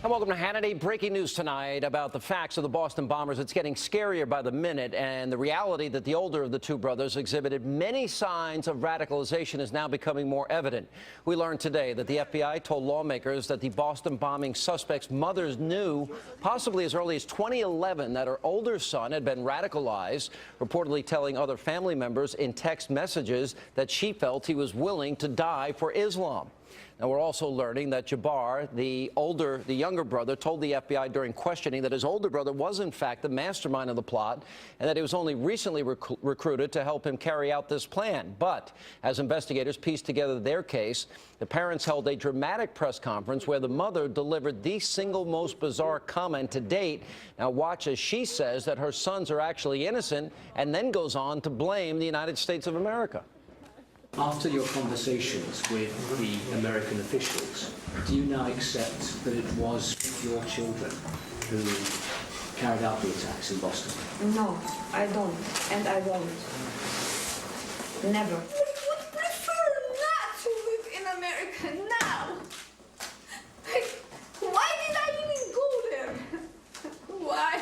And welcome to Hannity. Breaking news tonight about the facts of the Boston bombers. It's getting scarier by the minute, and the reality that the older of the two brothers exhibited many signs of radicalization is now becoming more evident. We learned today that the FBI told lawmakers that the Boston bombing suspect's mothers knew, possibly as early as 2011, that her older son had been radicalized, reportedly telling other family members in text messages that she felt he was willing to die for Islam. Now, we're also learning that Jabbar, the younger brother, told the FBI during questioning that his older brother was, in fact, the mastermind of the plot and that he was only recently recruited to help him carry out this plan. But as investigators pieced together their case, the parents held a dramatic press conference where the mother delivered the single most bizarre comment to date. Now, watch as she says that her sons are actually innocent and then goes on to blame the United States of America. After your conversations with the American officials, do you now accept that it was your children who carried out the attacks in Boston? No, I don't, and I won't. Never. I would prefer not to live in America now. Like, why did I even go there? Why?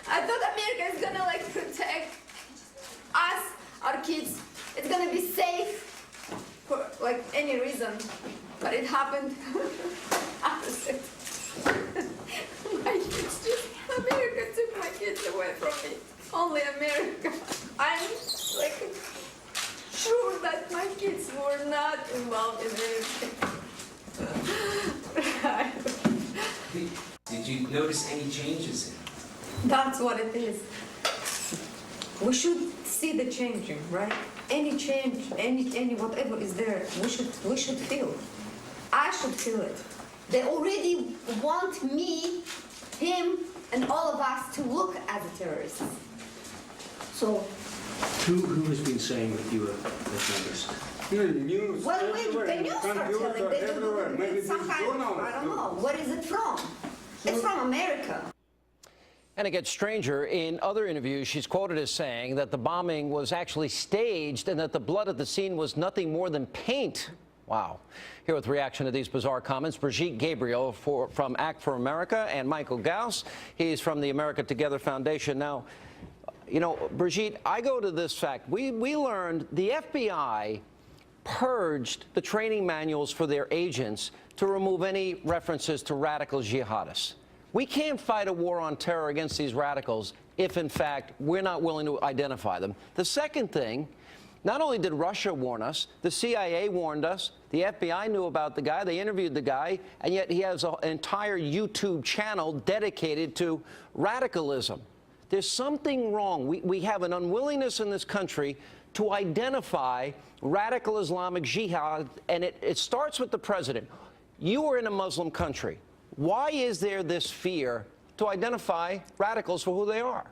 I thought America is gonna like protect us, our kids. It's gonna be safe for like any reason, but it happened opposite. My kids just, America took my kids away from me. Only America. I'm like sure that my kids were not involved in anything. Did you notice any changes? That's what it is. We should see the changing, right? Any change, any whatever is there, we should feel. I should feel it. They already want me, him, and all of us to look as a terrorist. So. Who has been saying that you were a terrorist? Well, when the news start telling, they do some kind of, I don't know, where is it from? It's from America. And it gets stranger. In other interviews, she's quoted as saying that the bombing was actually staged and that the blood at the scene was nothing more than paint. Wow. Here with reaction to these bizarre comments, Brigitte Gabriel from Act for America and Michael Ghouse. He's from the America Together Foundation. Now, you know, Brigitte, I go to this fact. We learned the FBI purged the training manuals for their agents to remove any references to radical jihadists. We can't fight a war on terror against these radicals if, in fact, we're not willing to identify them. The second thing, not only did Russia warn us, the CIA warned us, the FBI knew about the guy, they interviewed the guy, and yet he has an entire YouTube channel dedicated to radicalism. There's something wrong. We have an unwillingness in this country to identify radical Islamic jihad, and it starts with the president. You are in a Muslim country. Why is there this fear to identify radicals for who they are?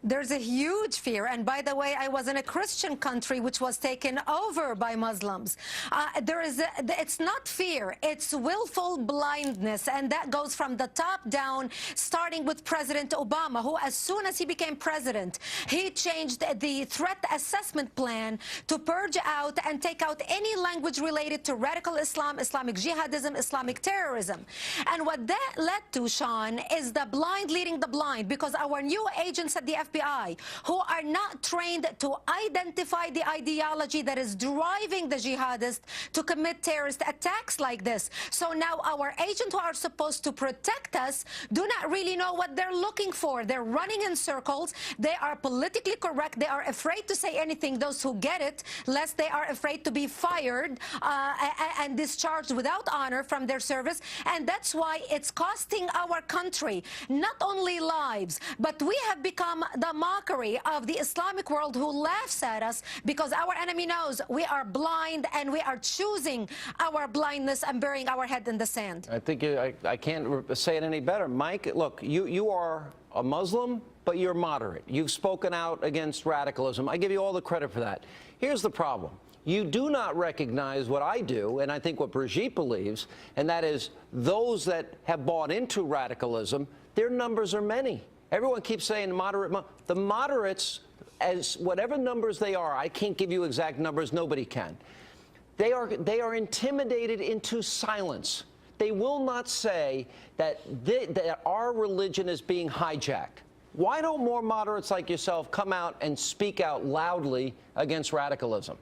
There's a huge fear. And by the way, I was in a Christian country which was taken over by Muslims. It's not fear, it's willful blindness. And that goes from the top down, starting with President Obama, who as soon as he became president, he changed the threat assessment plan to purge out and take out any language related to radical Islam, Islamic jihadism, Islamic terrorism. And what that led to, Sean, is the blind leading the blind, because our new agents at the FBI, who are not trained to identify the ideology that is driving the jihadists to commit terrorist attacks like this. So now our agents who are supposed to protect us do not really know what they're looking for. They're running in circles. They are politically correct. They are afraid to say anything, those who get it, lest they are afraid to be fired and discharged without honor from their service. And that's why it's costing our country not only lives, but we have become the mockery of the Islamic world, who laughs at us because our enemy knows we are blind and we are choosing our blindness and burying our head in the sand. I think I can't say it any better. Mike, look, you are a Muslim, but you're moderate. You've spoken out against radicalism. I give you all the credit for that. Here's the problem. You do not recognize what I do, and I think what Brigitte believes, and that is those that have bought into radicalism, their numbers are many. Everyone keeps saying moderate. The moderates, as whatever numbers they are, I can't give you exact numbers, nobody can. They are intimidated into silence. they will not say that, that our religion is being hijacked. Why don't more moderates like yourself come out and speak out loudly against radicalism?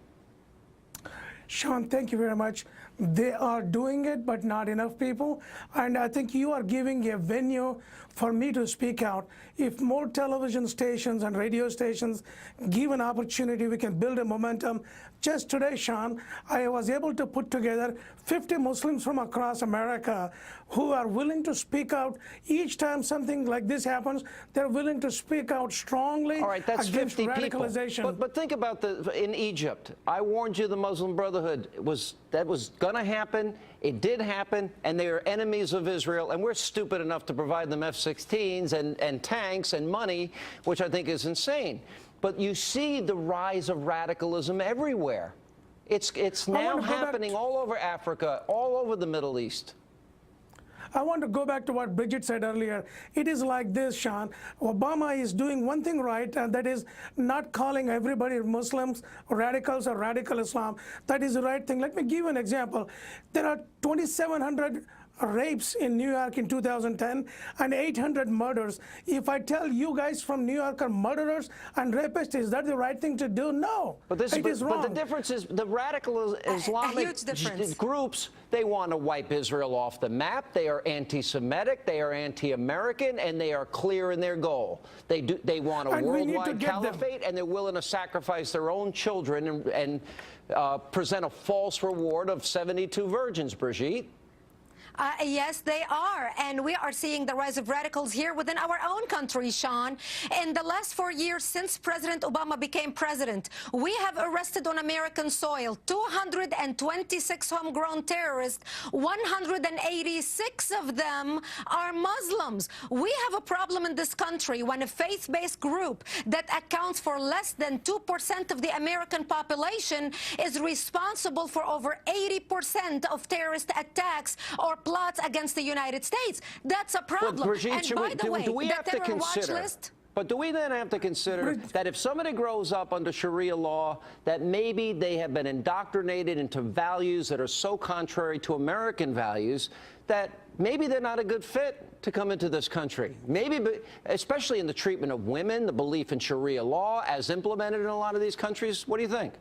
Sean, thank you very much. They are doing it, but not enough people. And I think you are giving a venue for me to speak out. If more television stations and radio stations give an opportunity, we can build a momentum. Just today, Sean, I was able to put together 50 Muslims from across America who are willing to speak out. Each time something like this happens, they're willing to speak out strongly. All right, that's against 50 radicalization. people. But think about in Egypt. I warned you the Muslim Brotherhood that was going to happen. It did happen, and they are enemies of Israel, and we're stupid enough to provide them F-16s and tanks and money, which I think is insane. But you see the rise of radicalism everywhere. It's now happening all over Africa, all over the Middle East. I want to go back to what Brigitte said earlier. It is like this, Sean. Obama is doing one thing right, and that is not calling everybody Muslims, radicals, or radical Islam. That is the right thing. Let me give you an example. There are 2,700 rapes in New York in 2010 and 800 murders. If I tell you guys from New York are murderers and rapists, is that the right thing to do? No, but it is wrong. But the difference is the radical Islamic groups, they want to wipe Israel off the map. They are anti-Semitic, they are anti-American, and they are clear in their goal. They want a worldwide caliphate, and they're willing to sacrifice their own children and present a false reward of 72 virgins, Brigitte. Yes, they are. And we are seeing the rise of radicals here within our own country, Sean. In the last 4 years since President Obama became president, we have arrested on American soil 226 homegrown terrorists. 186 of them are Muslims. We have a problem in this country when a faith-based group that accounts for less than 2% of the American population is responsible for over 80% of terrorist attacks or plots against the United States. That's a problem. Well, Brigitte, and by the way, do we the have to consider, but do we then have to consider that if somebody grows up under Sharia law, that maybe they have been indoctrinated into values that are so contrary to American values that maybe they're not a good fit to come into this country? Maybe, especially in the treatment of women, the belief in Sharia law as implemented in a lot of these countries. What do you think?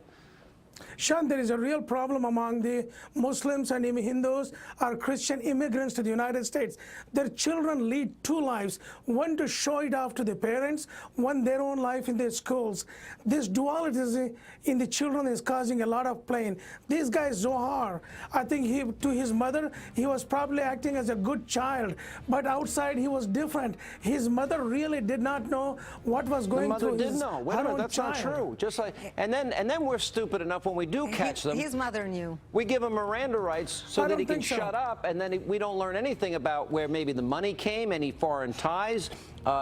Sean, there is a real problem among the Muslims and Hindus or Christian immigrants to the United States. Their children lead two lives, one to show it off to the parents, one their own life in their schools. This duality in the children is causing a lot of pain. This guy, Zohar, I think to his mother, he was probably acting as a good child, but outside he was different. His mother really did not know what was going through his her own child. Wait a minute, that's not true. Just like, and then we're stupid enough when we do catch them. His mother knew. We give him Miranda rights so that he can shut up, and then we don't learn anything about where maybe the money came, any foreign ties,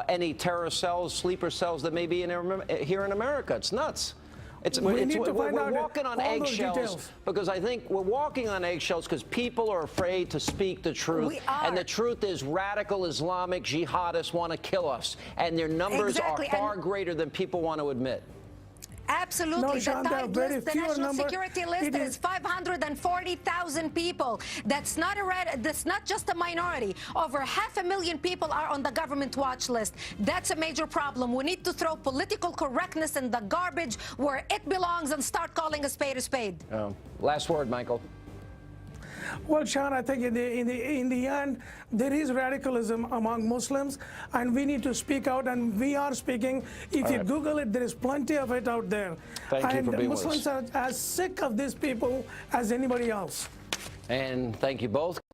any terror cells, sleeper cells that may be here in America. It's nuts. We're walking on eggshells because I think we're walking on eggshells because people are afraid to speak the truth. And the truth is radical Islamic jihadists want to kill us, and their numbers are far greater than people want to admit. Absolutely. No, Sean, the national security list is 540,000 people. That's not just a minority. Over 500,000 people are on the government watch list. That's a major problem. We need to throw political correctness in the garbage where it belongs and start calling a spade a spade. Last word, Michael. Well, Sean, I think in the end, there is radicalism among Muslims, and we need to speak out, and we are speaking. If you Google it, there is plenty of it out there. Thank you for being with us. Muslims are as sick of these people as anybody else. And thank you both.